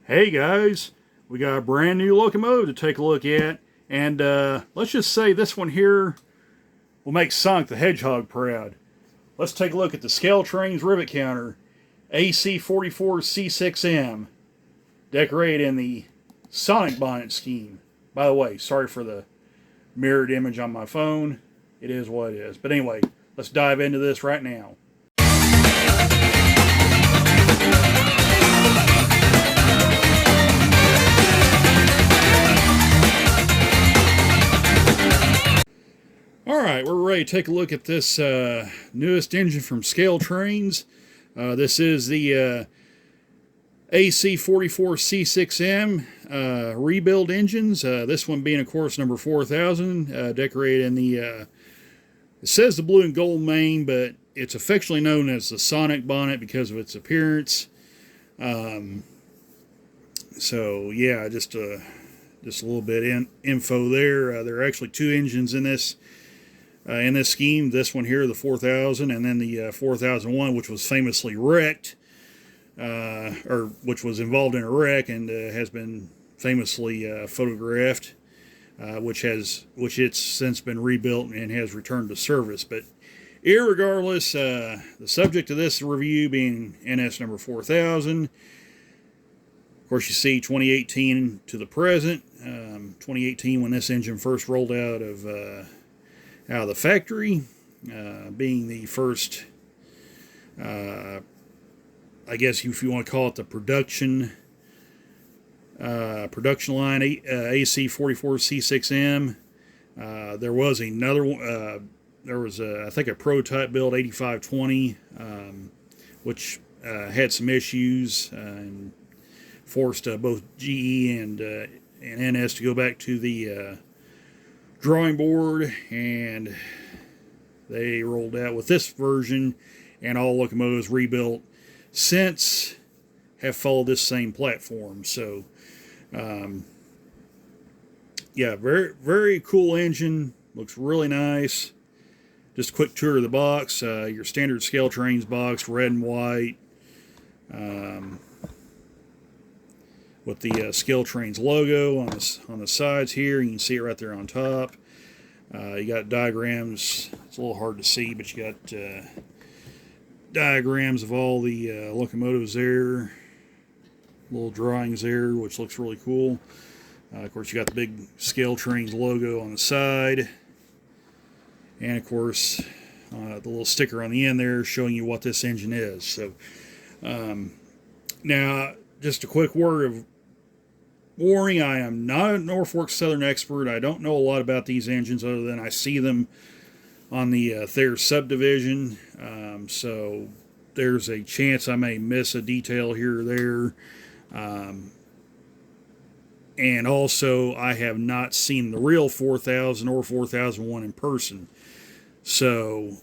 Hey guys, we got a brand new locomotive to take a look at, and let's just say this one here will make Sonic the Hedgehog proud. Let's take a look at the Scaletrains rivet counter, AC44C6M, decorated in the Sonic bonnet scheme. By the way, sorry for the mirrored image on my phone. It is what it is. But anyway, let's dive into this right now. Alright, we're ready to take a look at this newest engine from Scaletrains. This is the AC44C6M rebuild engines. This one being, of course, number 4000, decorated in the, it says the blue and gold main, but it's affectionately known as the Sonic bonnet because of its appearance. So, yeah, just a little bit info there. There are actually two engines in this scheme. This one here, the 4000, and then the 4001, which was famously wrecked, or which was involved in a wreck and has been famously photographed, which it's since been rebuilt and has returned to service. But irregardless, the subject of this review being NS number 4000. Of course, you see 2018 to the present. 2018 when this engine first rolled out of the factory, being the first, I guess if you want to call it the production line, AC44C6M. There was another one, there was I think a prototype build 8520, which had some issues and forced both GE and NS to go back to the drawing board, and they rolled out with this version, and all locomotives rebuilt since have followed this same platform. So yeah, very, very cool engine, looks really nice. Just a quick tour of the box. Your standard Scaletrains box, red and white, with the Scaletrains logo on the sides here. You can see it right there on top. You got diagrams. It's a little hard to see, but you got diagrams of all the locomotives there. Little drawings there, which looks really cool. Of course, you got the big Scaletrains logo on the side. And, of course, the little sticker on the end there showing you what this engine is. So, now, just a quick word of warning, I am not a Norfolk Southern expert. I don't know a lot about these engines other than I see them on the Thayer subdivision. So there's a chance I may miss a detail here or there. And also, I have not seen the real 4000 or 4001 in person. So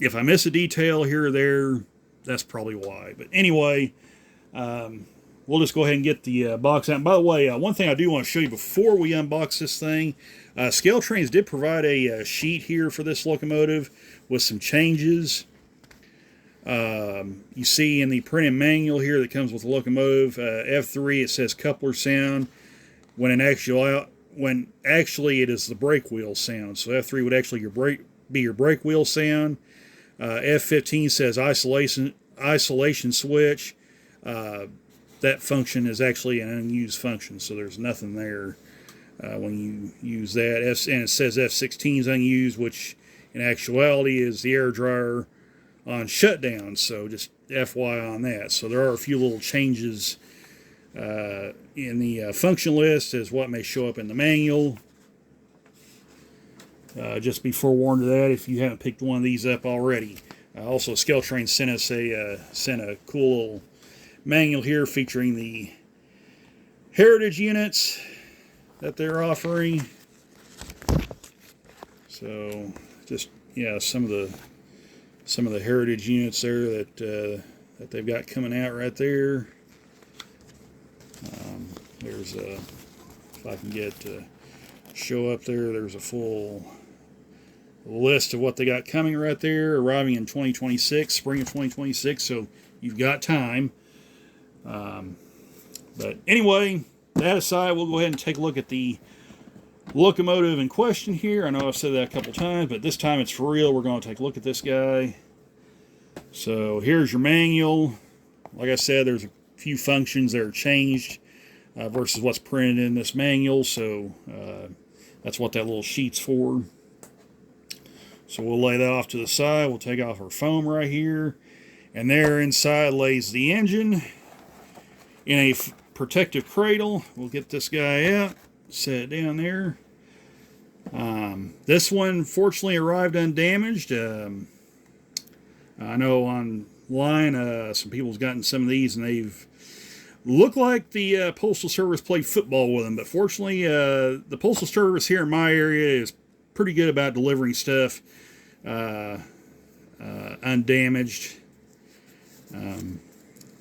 if I miss a detail here or there, that's probably why. But anyway, we'll just go ahead and get the box out. And by the way, one thing I do want to show you before we unbox this thing, Scaletrains did provide a sheet here for this locomotive with some changes. You see in the printed manual here that comes with the locomotive, F3, it says coupler sound, when actually it is the brake wheel sound. So F3 would actually be your brake wheel sound. F15 says isolation switch. That function is actually an unused function, so there's nothing there when you use that. And it says F16 is unused, which in actuality is the air dryer on shutdown, so just FYI on that. So there are a few little changes in the function list as what may show up in the manual. Just be forewarned of that if you haven't picked one of these up already. Also, Scaletrains sent us sent a cool little manual here featuring the heritage units that they're offering. So just, yeah, some of the heritage units there that they've got coming out right there. There's if I can get to show up there, there's a full list of what they got coming right there, arriving in 2026, spring of 2026, so you've got time. But anyway, that aside, we'll go ahead and take a look at the locomotive in question here. I know I've said that a couple times, but this time it's for real. We're going to take a look at this guy. So here's your manual. Like I said, there's a few functions that are changed versus what's printed in this manual, so that's what that little sheet's for. So we'll lay that off to the side. We'll take off our foam right here, and there inside lays the engine in a protective cradle. We'll get this guy out, set it down there. This one fortunately arrived undamaged. I know online some people's gotten some of these and they've looked like the Postal Service played football with them, but fortunately the Postal Service here in my area is pretty good about delivering stuff undamaged.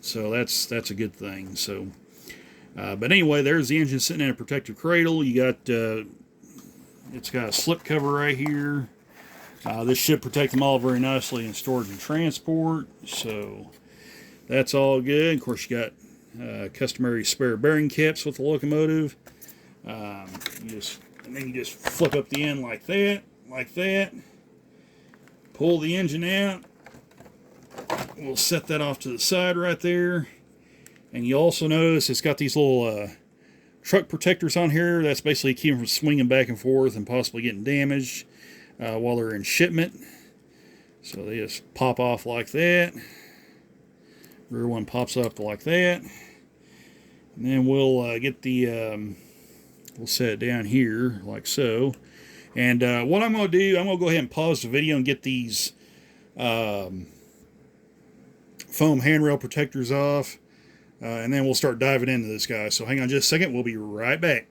So that's a good thing. So, but anyway, there's the engine sitting in a protective cradle. You got it's got a slip cover right here. This should protect them all very nicely in storage and transport. So that's all good. Of course, you got customary spare bearing caps with the locomotive. And then you just flip up the end like that. Pull the engine out. We'll set that off to the side right there. And you also notice it's got these little truck protectors on here. That's basically keeping them from swinging back and forth and possibly getting damaged while they're in shipment. So they just pop off like that. Rear one pops up like that. And then we'll get the, we'll set it down here like so. And what I'm going to do, I'm going to go ahead and pause the video and get these foam handrail protectors off. And then we'll start diving into this guy. So hang on just a second. We'll be right back.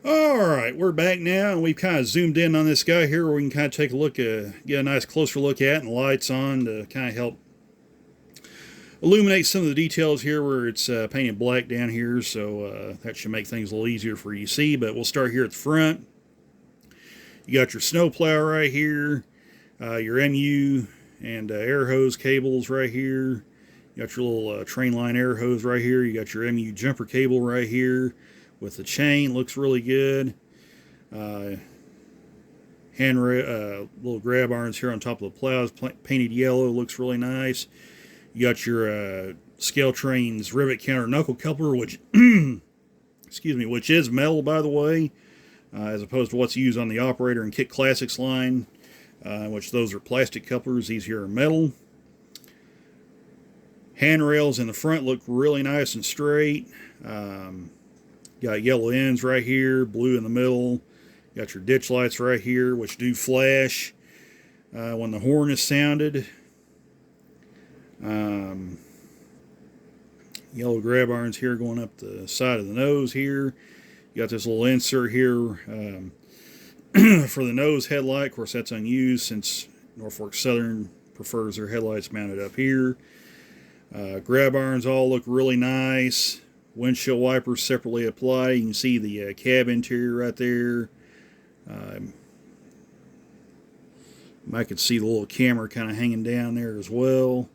Alright, we're back now, and we've kind of zoomed in on this guy here where we can kind of take a look, get a nice closer look at, and the lights on to kind of help illuminate some of the details here where it's painted black down here, so that should make things a little easier for you to see. But we'll start here at the front. You got your snow plow right here, your MU and air hose cables right here. You got your little train line air hose right here. You got your MU jumper cable right here with the chain. Looks really good. Little grab irons here on top of the plows, painted yellow. Looks really nice. You got your Scaletrains Rivet counter knuckle coupler, which excuse me, which is metal, by the way, as opposed to what's used on the operator and Kit Classics line, which those are plastic couplers. These here are metal. Handrails in the front look really nice and straight. Got yellow ends right here, blue in the middle. Got your ditch lights right here, which do flash when the horn is sounded. Yellow grab irons here going up the side of the nose here. You got this little insert here for the nose headlight. Of course, that's unused since Norfolk Southern prefers their headlights mounted up here. Grab irons all look really nice. Windshield wipers separately applied. You can see the cab interior right there. I could see the little camera kind of hanging down there as well.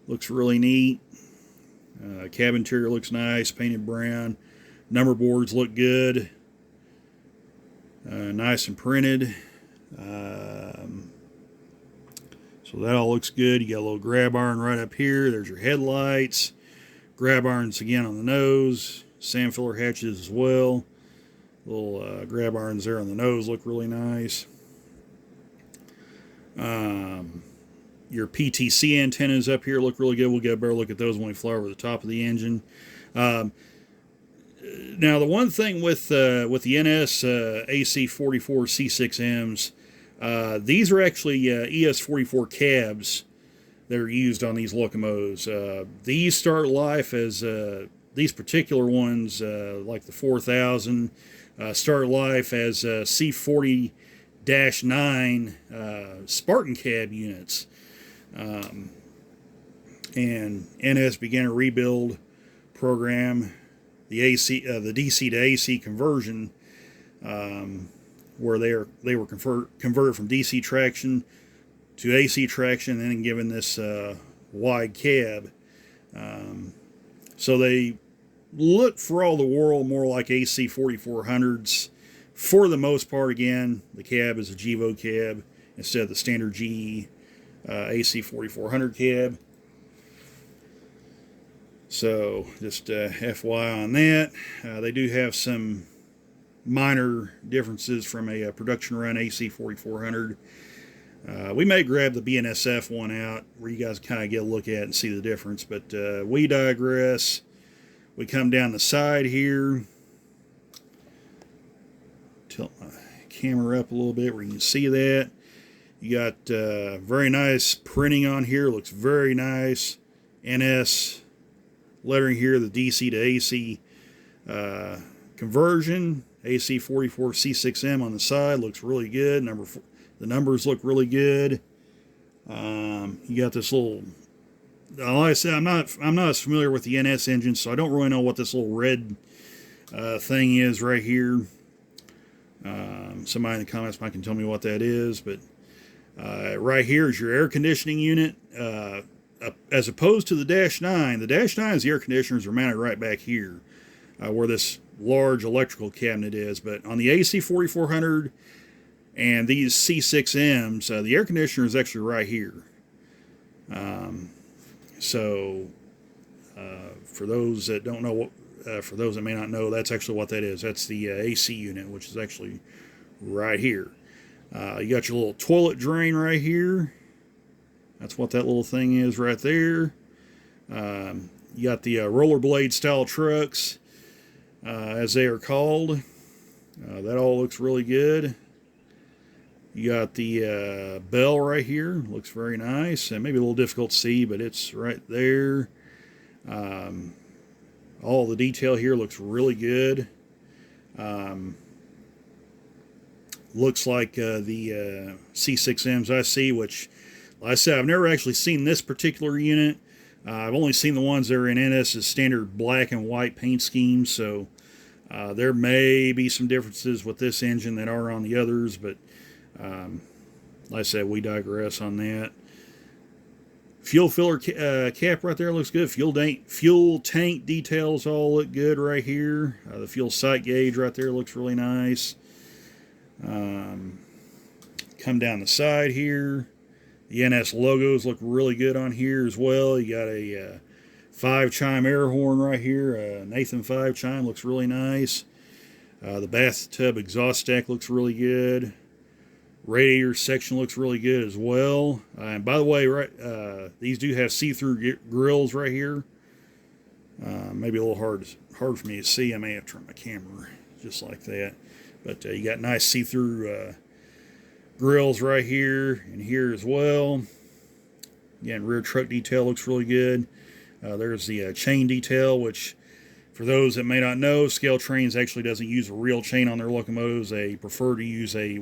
Looks really neat. Cab interior looks nice, painted brown. Number boards look good. Nice and printed. So that all looks good. You got a little grab iron right up here. There's your headlights. Grab irons again on the nose. Sand filler hatches as well. Little grab irons there on the nose look really nice. Your PTC antennas up here look really good. We'll get a better look at those when we fly over the top of the engine. Now, the one thing with the NS AC44C6Ms, these are actually ES44 cabs that are used on these locomotives. These start life as, these particular ones, like the 4000, start life as C40-9 Spartan cab units. And NS began a rebuild program, the DC to AC conversion, where they were converted from DC traction to AC traction and then given this wide cab. So they look for all the world more like AC4400s. For the most part, again, the cab is a Gevo cab instead of the standard GE AC4400 cab. So just FYI on that. They do have some minor differences from a production run AC4400. We may grab the BNSF one out where you guys kind of get a look at and see the difference, but we digress. We come down the side here. Tilt my camera up a little bit where you can see that. You got very nice printing on here. Looks very nice. NS lettering here, the DC to AC conversion. AC44C6M on the side looks really good. The numbers look really good. You got this little. Like I said, I'm not as familiar with the NS engine, so I don't really know what this little red thing is right here. Somebody in the comments might can tell me what that is, but right here is your air conditioning unit. As opposed to the Dash 9, the Dash 9's the air conditioners are mounted right back here, where this large electrical cabinet is. But on the AC4400 and these C6Ms, the air conditioner is actually right here. For those that don't know for those that may not know, that's actually what that is. That's the AC unit, which is actually right here. You got your little toilet drain right here. That's what that little thing is right there. You got the rollerblade style trucks, as they are called. That all looks really good. You got the bell right here. Looks very nice. Maybe a little difficult to see, but it's right there. All the detail here looks really good. Looks like the C6Ms I see, which, like I said, I've never actually seen this particular unit. I've only seen the ones that are in NS's standard black and white paint scheme, so there may be some differences with this engine that are on the others, but like I said, we digress on that. Fuel filler cap right there looks good. Fuel tank details all look good right here. The fuel sight gauge right there looks really nice. Come down the side here. The NS logos look really good on here as well. You got a 5-chime air horn right here. Nathan 5-chime looks really nice. The bathtub exhaust stack looks really good. Radiator section looks really good as well. And by the way, these do have see-through grills right here. Maybe a little hard for me to see. I may have to turn my camera just like that. But you got nice see-through grills right here and here as well. Again, rear truck detail looks really good. There's the chain detail, which for those that may not know, Scaletrains actually doesn't use a real chain on their locomotives. They prefer to use a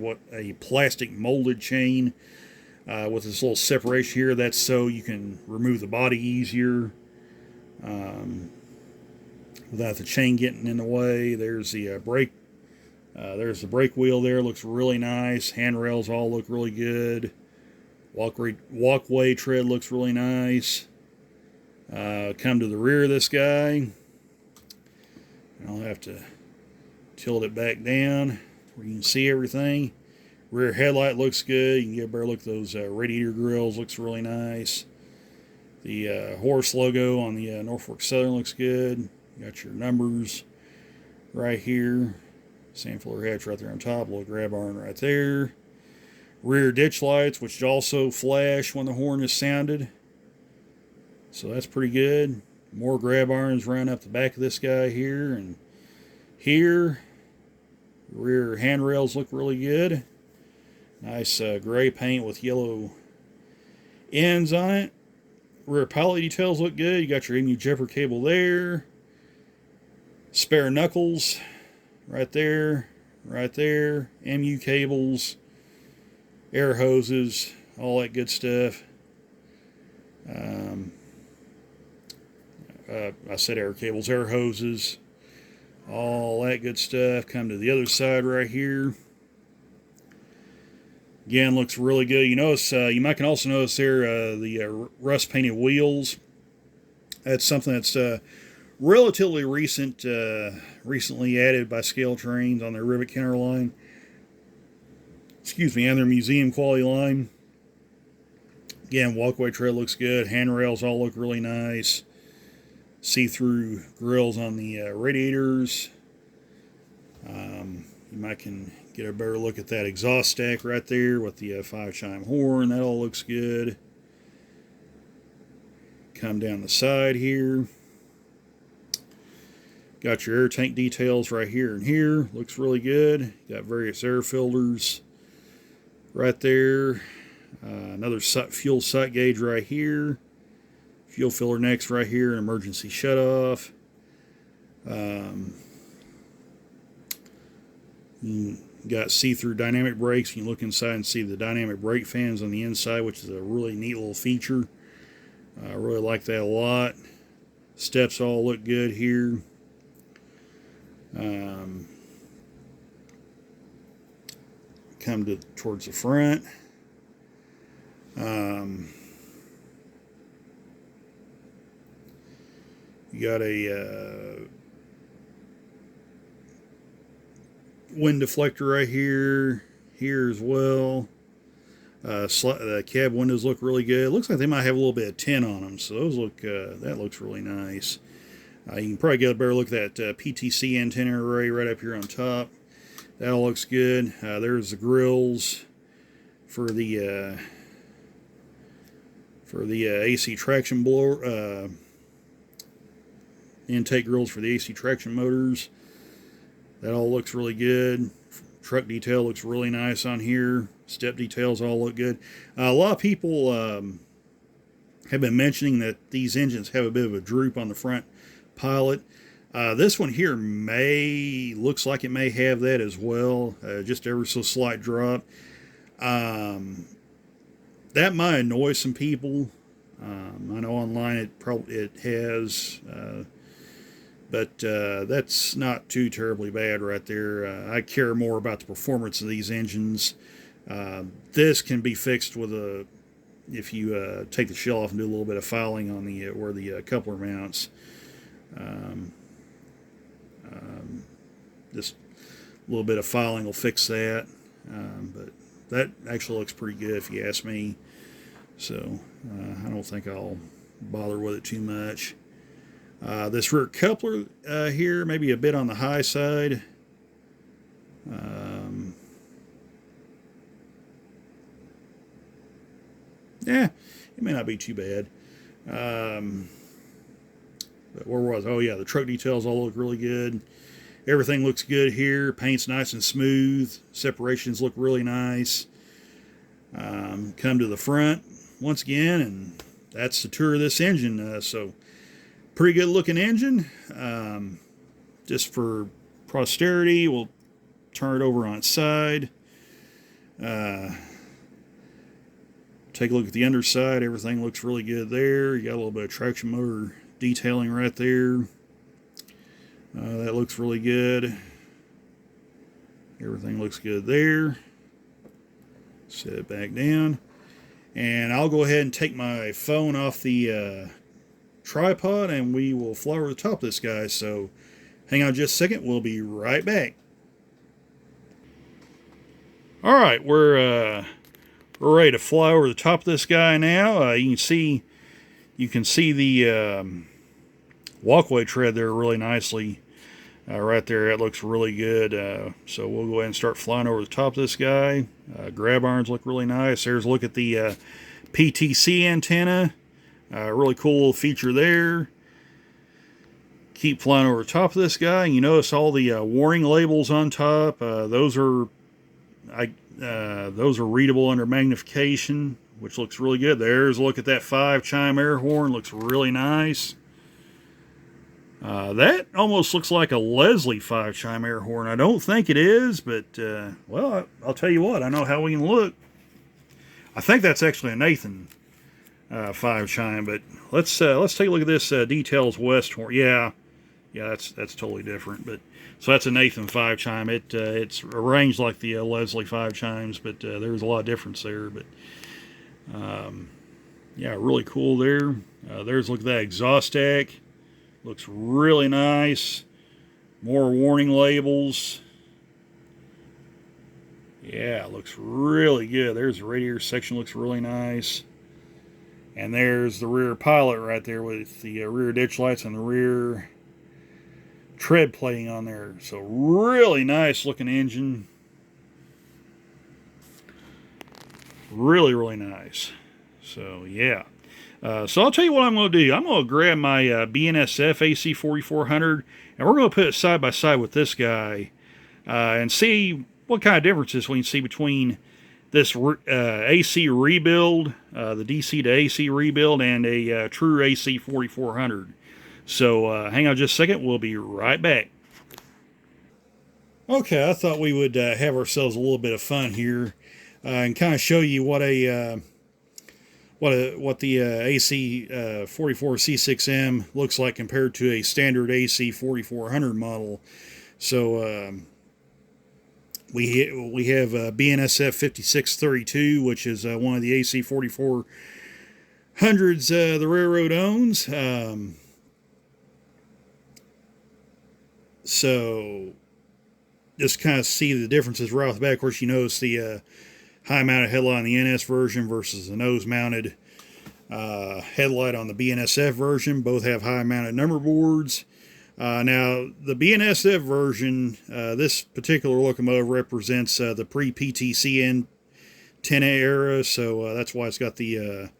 plastic molded chain with this little separation here. That's so you can remove the body easier without the chain getting in the way. There's the brake. There's the brake wheel there. Looks really nice. Handrails all look really good. Walkway tread looks really nice. Come to the rear of this guy. I'll have to tilt it back down where you can see everything. Rear headlight looks good. You can get a better look at those radiator grills. Looks really nice. The horse logo on the Norfolk Southern looks good. You got your numbers right here. Sand filler hatch right there on top. Little grab iron right there. Rear ditch lights, which also flash when the horn is sounded. So that's pretty good. More grab irons run up the back of this guy here and here. Rear handrails look really good. Nice gray paint with yellow ends on it. Rear pilot details look good. You got your MU jumper cable there. Spare knuckles right there, right there. MU cables, air hoses, all that good stuff. I said air cables, air hoses, all that good stuff. Come to the other side right here. Again, looks really good. You notice, you might can also notice there the rust painted wheels. That's something that's relatively recently added by Scaletrains on their Rivet Kenner line. Excuse me, and their museum quality line. Again, walkway tread looks good. Handrails all look really nice. See-through grills on the radiators. You might can get a better look at that exhaust stack right there with the 5-chime horn. That all looks good. Come down the side here. Got your air tank details right here and here. Looks really good. Got various air filters right there. Another fuel sight gauge right here. Fuel filler next right here. An emergency shutoff. You got see-through dynamic brakes. You can look inside and see the dynamic brake fans on the inside, which is a really neat little feature. I really like that a lot. Steps all look good here. Come towards the front. You got a wind deflector right here as well. The cab windows look really good. It looks like they might have a little bit of tint on them, so those look that looks really nice. You can probably get a better look at that PTC antenna array right up here on top. That all looks good. There's the grills for the AC traction blower, intake grills for the AC traction motors. That all looks really good. Truck detail looks really nice on here. Step details all look good. A lot of people have been mentioning that these engines have a bit of a droop on the front pilot. This one here looks like it may have that as well. Just ever so slight drop. That might annoy some people. I know online it has, but that's not too terribly bad right there. I care more about the performance of these engines. This can be fixed with if you take the shell off and do a little bit of filing on where the coupler mounts. Just a little bit of filing will fix that. But that actually looks pretty good if you ask me. So I don't think I'll bother with it too much. This rear coupler here, maybe a bit on the high side. Yeah, it may not be too bad. But where was I? Oh yeah, the truck details all look really good. Everything looks good here. Paint's nice and smooth. Separations look really nice. Come to the front once again, and that's the tour of this engine. So pretty good looking engine. Just for posterity, we'll turn it over on its side. Take a look at the underside. Everything looks really good there. You got a little bit of traction motor detailing right there. That looks really good. Everything looks good there. Set it back down. And I'll go ahead and take my phone off the tripod and we will fly over the top of this guy. So hang on just a second. We'll be right back. Alright, we're ready to fly over the top of this guy now. You can see the walkway tread there really nicely. Right there, that looks really good. So we'll go ahead and start flying over the top of this guy. Grab irons look really nice. There's a look at the PTC antenna. Really cool little feature there. Keep flying over the top of this guy. You notice all the warning labels on top. Those are readable under magnification, which looks really good. There's a look at that 5-chime air horn. Looks really nice. That almost looks like a Leslie 5-chime air horn. I don't think it is, but, well, I'll tell you what. I know how we can look. I think that's actually a Nathan 5-chime, but let's take a look at this Details West horn. Yeah, that's totally different. But so that's a Nathan 5-chime. It's arranged like the Leslie 5-chimes, but there's a lot of difference there. But yeah, really cool there. There's a look at that exhaust stack. Looks really nice. More warning labels. Yeah, looks really good. There's the radiator section, looks really nice. And there's the rear pilot right there with the rear ditch lights and the rear tread plating on there. So really nice looking engine. Really, really nice. So yeah. So I'll tell you what I'm going to do. I'm going to grab my BNSF AC4400 and we're going to put it side by side with this guy and see what kind of differences we can see between this AC rebuild, the DC to AC rebuild, and a true AC4400. So hang on just a second. We'll be right back. Okay, I thought we would have ourselves a little bit of fun here and kind of show you what the AC44C6M looks like compared to a standard AC4400 model. So we have BNSF 5632, which is one of the AC4400s the railroad owns. So just kind of see the differences right off the bat. Of course, you notice the high mounted headlight on the NS version versus the nose mounted headlight on the BNSF version. Both have high mounted number boards. Now, the BNSF version, this particular locomotive represents the pre-PTC antenna era, so that's why it's got the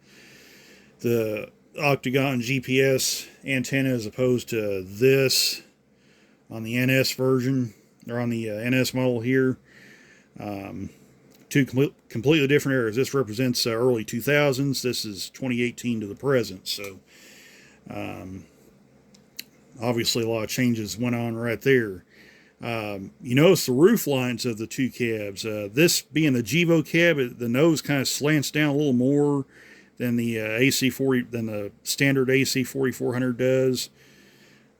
octagon GPS antenna as opposed to this on the NS version, or on the NS model here. Two completely different eras. This represents early 2000s. This is 2018 to the present, so obviously a lot of changes went on right there. You notice the roof lines of the two cabs. This being the GEVO cab, the nose kind of slants down a little more than the the standard AC4400 does.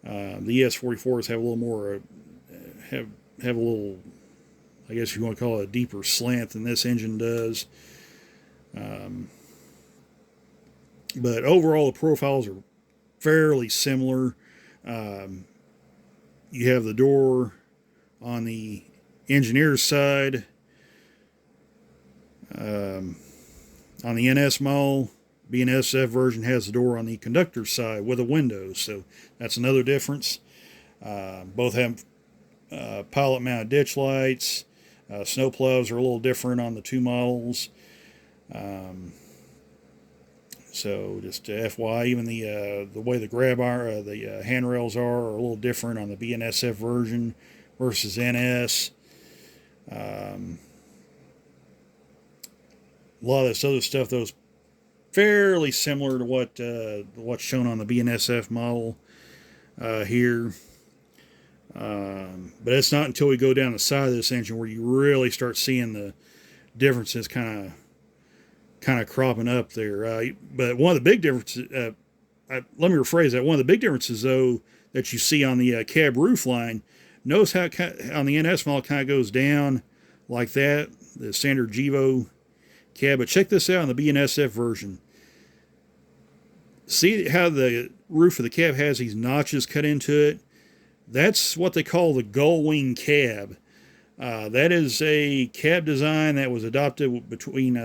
The ES44s have a little more, have a little, I guess you want to call it a deeper slant than this engine does. But overall, the profiles are fairly similar. You have the door on the engineer's side. On the NS model, BNSF version has the door on the conductor's side with a window, so that's another difference. Both have pilot mounted ditch lights. Snow plows are a little different on the two models. So just FYI, even the way the grab arm, the handrails are a little different on the BNSF version versus NS. A lot of this other stuff, though, is fairly similar to what's shown on the BNSF model here. But it's not until we go down the side of this engine where you really start seeing the differences kind of cropping up there. But one of the big differences, let me rephrase that. One of the big differences, though, that you see on the cab roof line, notice how on the NS model it kind of goes down like that, the standard GEVO cab. But check this out on the BNSF version. See how the roof of the cab has these notches cut into it? That's what they call the gull wing cab. That is a cab design that was adopted between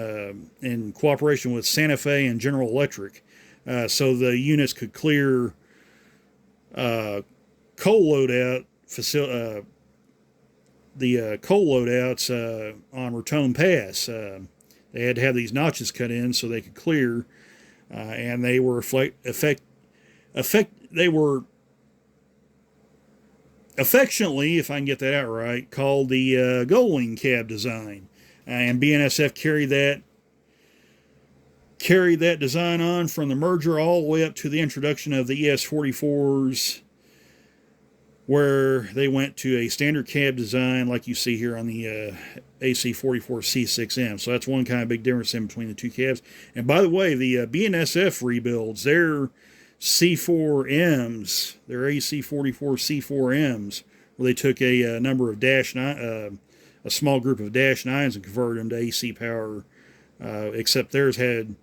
in cooperation with Santa Fe and General Electric, so the units could clear coal loadout the coal loadouts on Raton Pass. They had to have these notches cut in so they could clear, and they were affectionately, if I can get that out right, called the gull wing cab design. And BNSF carried that design on from the merger all the way up to the introduction of the ES44s, where they went to a standard cab design like you see here on the AC44C6M. So that's one kind of big difference in between the two cabs. And by the way, the BNSF rebuilds, their C4Ms, their AC44C4Ms, where they took a number of a small group of Dash 9s and converted them to AC power, except theirs had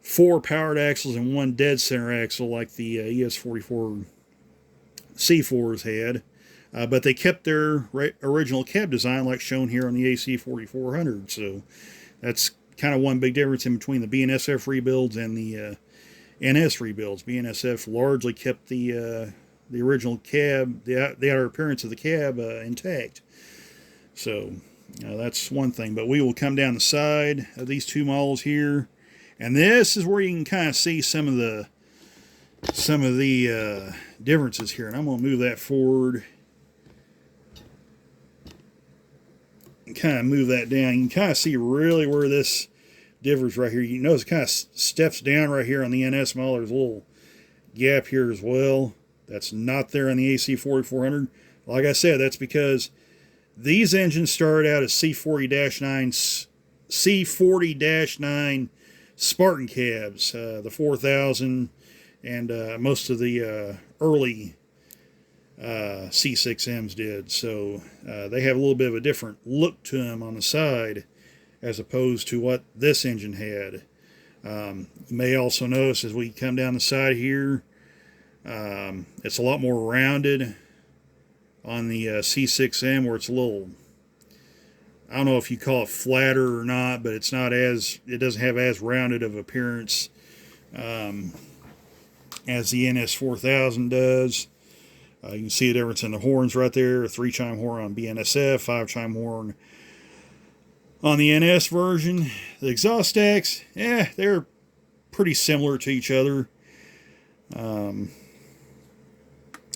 4 powered axles and 1 dead center axle like the ES44 C4s had. But they kept their original cab design like shown here on the AC4400. So that's kind of one big difference in between the BNSF rebuilds and the NS rebuilds. BNSF largely kept the original cab, the outer appearance of the cab intact. So that's one thing. But we will come down the side of these two models here, and this is where you can kind of see some of the differences here. And I'm going to move that forward. Kind of move that down. You can kind of see really where this differs right here. You notice it kind of steps down right here on the NS model. There's a little gap here as well. That's not there on the AC4400. Like I said, that's because these engines started out as C40-9 Spartan cabs, the 4000 and most of the early C6Ms did. So they have a little bit of a different look to them on the side as opposed to what this engine had. You may also notice as we come down the side here, it's a lot more rounded on the C6M, where it's a little, I don't know if you call it flatter or not, but it's not as, it doesn't have as rounded of appearance as the NS4000 does. You can see the difference in the horns right there. A 3-chime horn on BNSF, 5-chime horn on the NS version. The exhaust stacks, they're pretty similar to each other.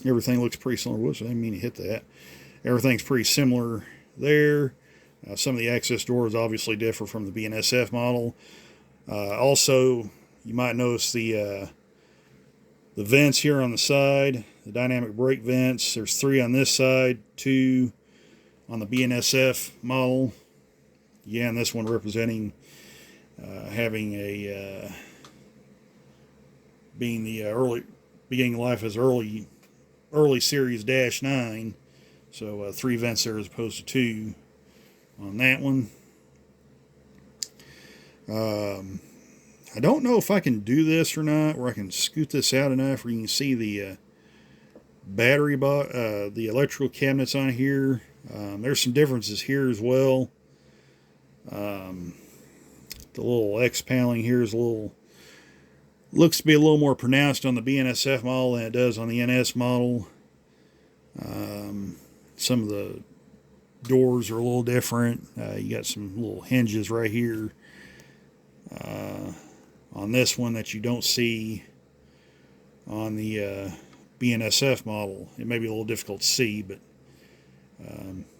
Everything looks pretty similar. Whoops, I didn't mean to hit that. Everything's pretty similar there. Some of the access doors obviously differ from the BNSF model. Also, you might notice the vents here on the side, the dynamic brake vents. There's 3 on this side, 2 on the BNSF model. Yeah, and this one representing having a being the beginning life as early series -9. So 3 vents there as opposed to 2 on that one. I don't know if I can do this or not, where I can scoot this out enough where you can see the battery the electrical cabinets on here. There's some differences here as well. The little X paneling here is looks to be a little more pronounced on the BNSF model than it does on the NS model. Some of the doors are a little different. You got some little hinges right here on this one that you don't see on the BNSF model. It may be a little difficult to see, but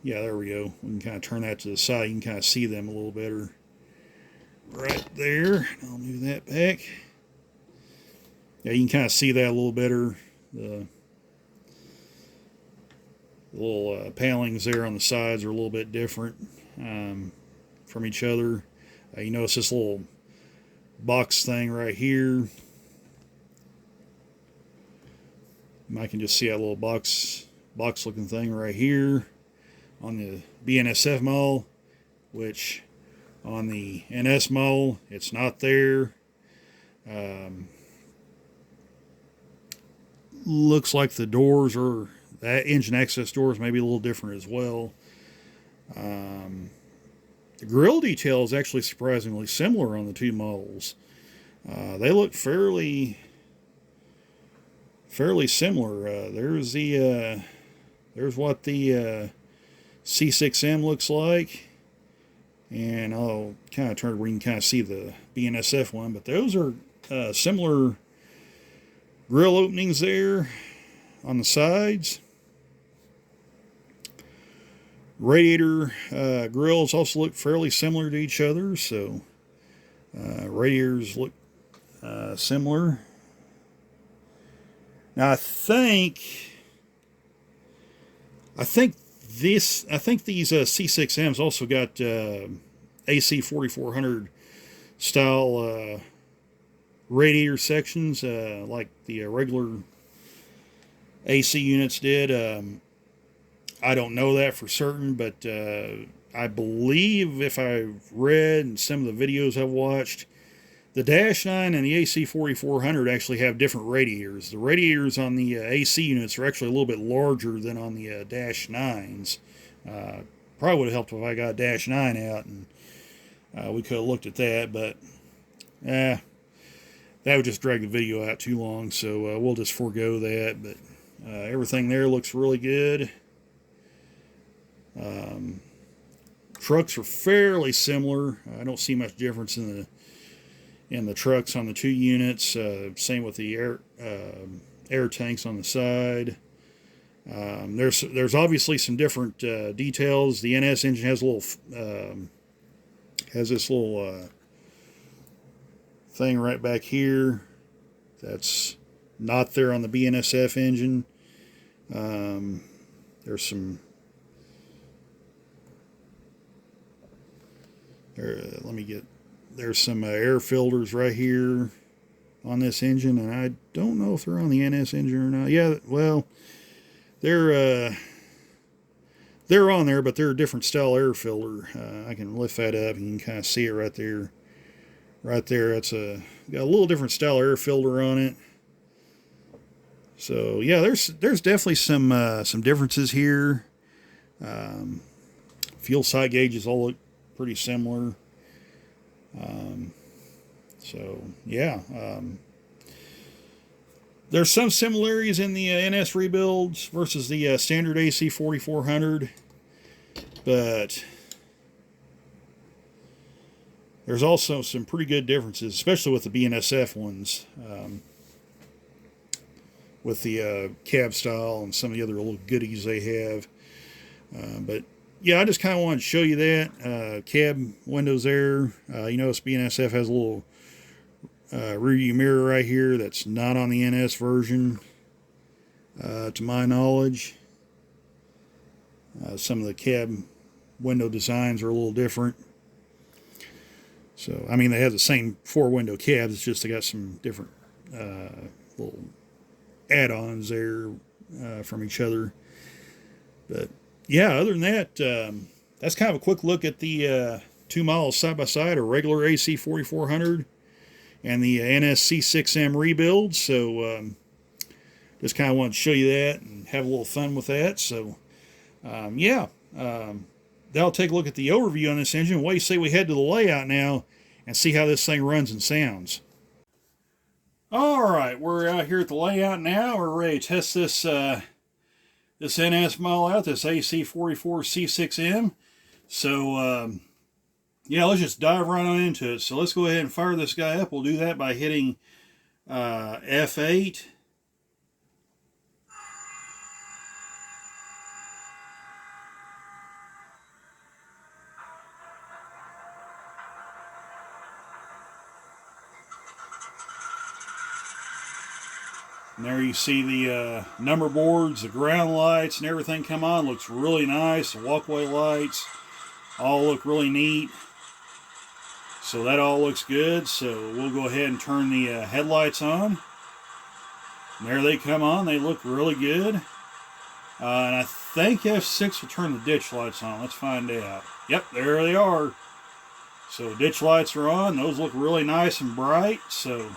yeah, there we go. We can kind of turn that to the side. You can kind of see them a little better right there. I'll move that back. Yeah, you can kind of see that a little better. The little panelings there on the sides are a little bit different from each other. You notice this little box thing right here. I can just see that little box looking thing right here on the BNSF model, which on the NS model it's not there. Looks like the doors are, that engine access doors may be a little different as well. The grille detail is actually surprisingly similar on the 2 models. They look fairly similar. There's what the C6M looks like, and I'll kind of turn where you can kind of see the BNSF one, but those are similar grill openings there on the sides. Radiator grills also look fairly similar to each other, so radiators look similar. Now I think these C6Ms also got AC4400 style radiator sections like the regular AC units did. I don't know that for certain, but I believe if I've read and some of the videos I've watched, The Dash 9 and the AC4400 actually have different radiators. The radiators on the AC units are actually a little bit larger than on the Dash 9s. Probably would have helped if I got Dash 9 out and we could have looked at that, but that would just drag the video out too long, so we'll just forego that. But everything there looks really good. Trucks are fairly similar. I don't see much difference in the trucks on the two units. Same with the air tanks on the side. There's obviously some different details. The NS engine has a little has this little thing right back here that's not there on the BNSF engine. There's some there's some air filters right here on this engine, and I don't know if they're on the NS engine or not. Yeah, well, they're on there, but they're a different style air filter. I can lift that up, and you can kind of see it right there. Right there, it's got a little different style air filter on it. So yeah, there's definitely some differences here. Fuel side gauges all look pretty similar. So yeah, there's some similarities in the NS rebuilds versus the standard AC4400, but there's also some pretty good differences, especially with the BNSF ones, with the cab style and some of the other little goodies they have. But yeah, I just kind of wanted to show you that. Cab windows there. You notice BNSF has a little rear view mirror right here that's not on the NS version, to my knowledge. Some of the cab window designs are a little different. So, I mean, they have the same four-window cabs, it's just they got some different little add-ons there from each other. But yeah, other than that, that's kind of a quick look at the two models side by side, a regular AC4400 and the NS C6M rebuild. So just kind of wanted to show you that and have a little fun with that. So yeah, that'll take a look at the overview on this engine. What do you say we head to the layout now and see how this thing runs and sounds? Alright, we're out here at the layout now. We're ready to test this this NS model out, this AC44C6M. So yeah, let's just dive right on into it. So let's go ahead and fire this guy up. We'll do that by hitting F8. And there you see the number boards, the ground lights, and everything come on. Looks really nice. The walkway lights all look really neat. So that all looks good. So we'll go ahead and turn the headlights on. And there they come on. They look really good. And I think F6 will turn the ditch lights on. Let's find out. Yep, there they are. So ditch lights are on. Those look really nice and bright. So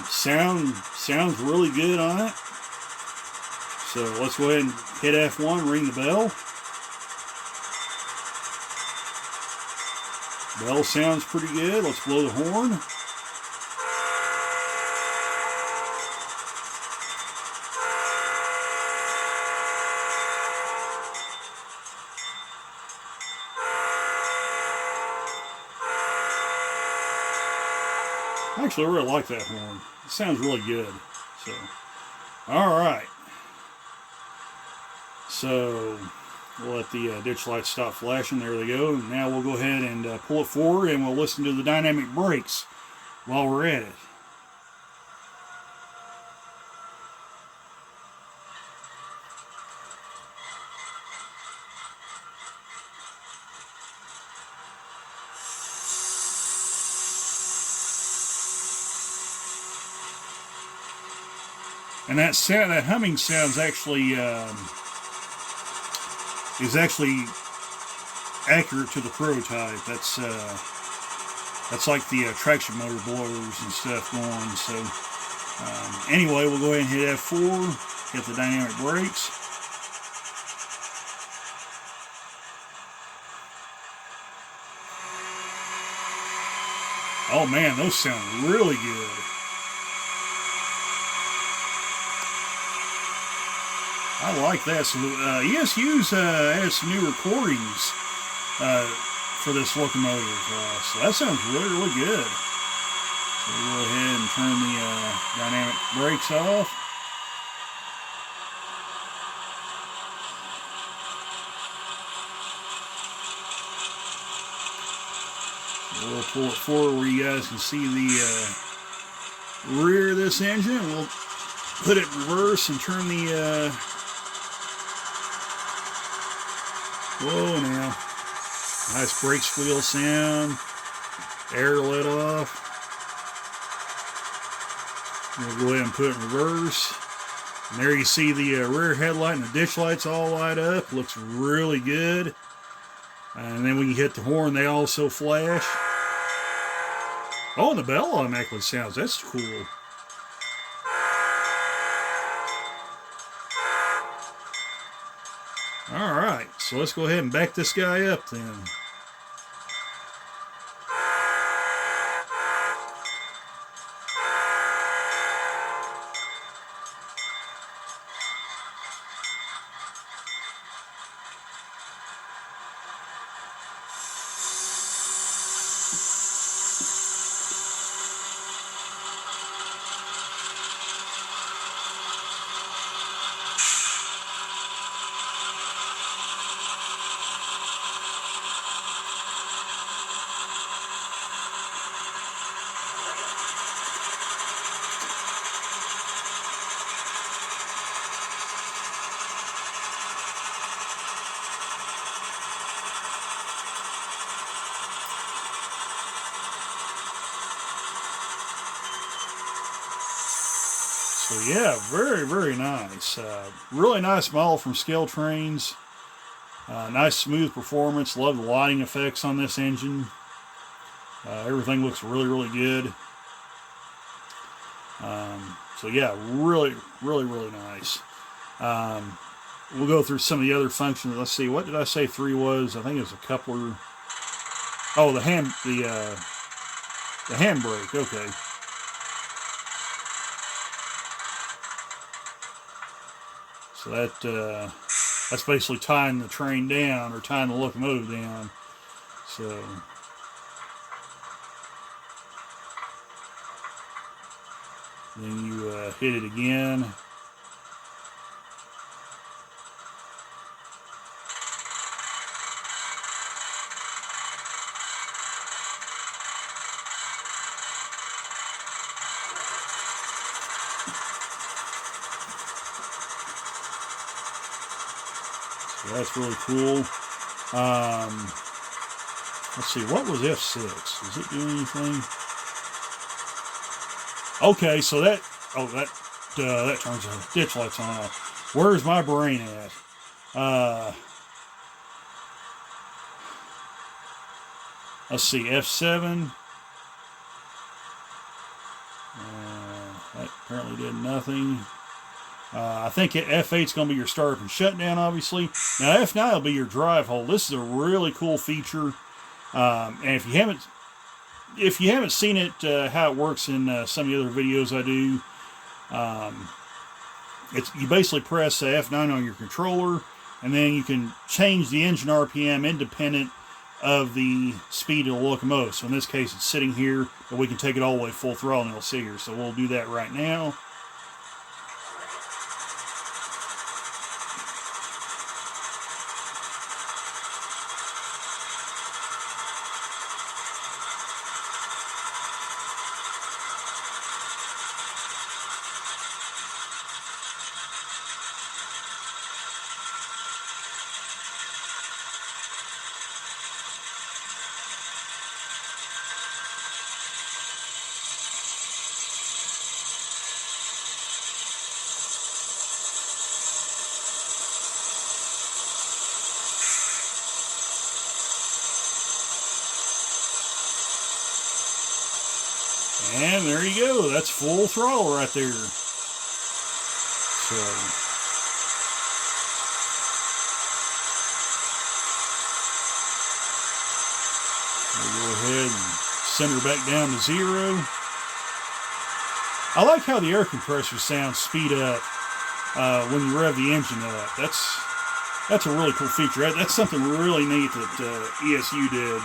sounds really good on it. So let's go ahead and hit F1, ring the bell. Bell sounds pretty good. Let's blow the horn. Actually, I really like that horn. It sounds really good. So, all right. So we'll let the ditch lights stop flashing. There they go. And now we'll go ahead and pull it forward, and we'll listen to the dynamic brakes while we're at it. And that sound, that humming sound is actually accurate to the prototype. That's That's like the traction motor blowers and stuff going. So anyway, we'll go ahead and hit F4, hit the dynamic brakes. Oh man, those sound really good. I like that. So ESU's has some new recordings for this locomotive. So that sounds really, really good. So we'll go ahead and turn the dynamic brakes off. We'll pull it forward where you guys can see the rear of this engine. We'll put it in reverse and turn the whoa now. Nice brake squeal sound. Air let off. We'll go ahead and put it in reverse. And there you see the rear headlight and the ditch lights all light up. Looks really good. And then when you hit the horn, they also flash. Oh, and the bell automatically sounds. That's cool. Alright, so let's go ahead and back this guy up then. So yeah, very, very nice. Really nice model from Scaletrains. Nice smooth performance. Love the lighting effects on this engine. Everything looks really, really good. So yeah, really, really, really nice. We'll go through some of the other functions. Let's see, what did I say 3 was? I think it was a coupler. Oh, the handbrake. Okay. So that's basically tying the train down, or tying the locomotive down. So then you hit it again. So that's really cool. Let's see, what was F6? Does it do anything? Okay, so that turns the ditch lights on. Where's my brain at? Let's see, F7. That apparently did nothing. I think F8 is going to be your startup and shutdown, obviously. Now, F9 will be your drive hold. This is a really cool feature. And if you haven't seen it, how it works in some of the other videos I do, you basically press F9 on your controller, and then you can change the engine RPM independent of the speed of the locomotive. So in this case, it's sitting here, but we can take it all the way full throttle, and it'll sit here. So we'll do that right now. And there you go. That's full throttle right there. So we'll go ahead and send her back down to 0. I like how the air compressor sounds speed up when you rev the engine up. That's a really cool feature. That's something really neat that ESU did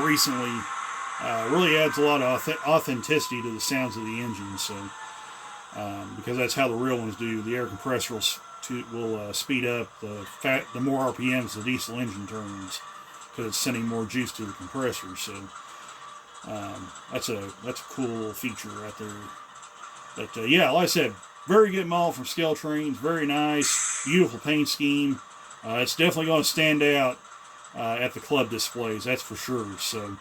recently. Really adds a lot of authenticity to the sounds of the engine. So because that's how the real ones do. The air compressor will speed up the more RPMs the diesel engine turns, because it's sending more juice to the compressor. So that's a cool feature right there. But yeah, like I said, very good model from Scaletrains. Very nice, beautiful paint scheme. It's definitely going to stand out at the club displays, that's for sure. So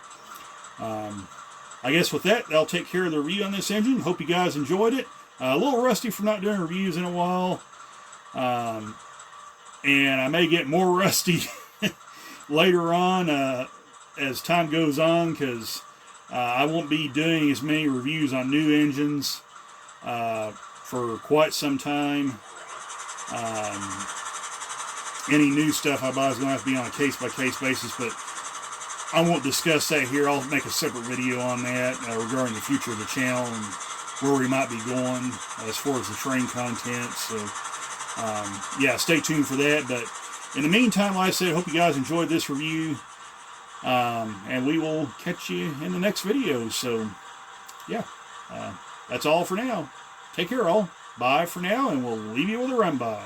I guess with that, I'll take care of the review on this engine. Hope you guys enjoyed it. A little rusty from not doing reviews in a while, and I may get more rusty later on as time goes on, because I won't be doing as many reviews on new engines for quite some time. Any new stuff I buy is going to have to be on a case-by-case basis, but I won't discuss that here. I'll make a separate video on that regarding the future of the channel and where we might be going as far as the train content. So yeah, stay tuned for that. But in the meantime, like I said, I hope you guys enjoyed this review, and we will catch you in the next video. So yeah, that's all for now. Take care all. Bye for now, and we'll leave you with a run by.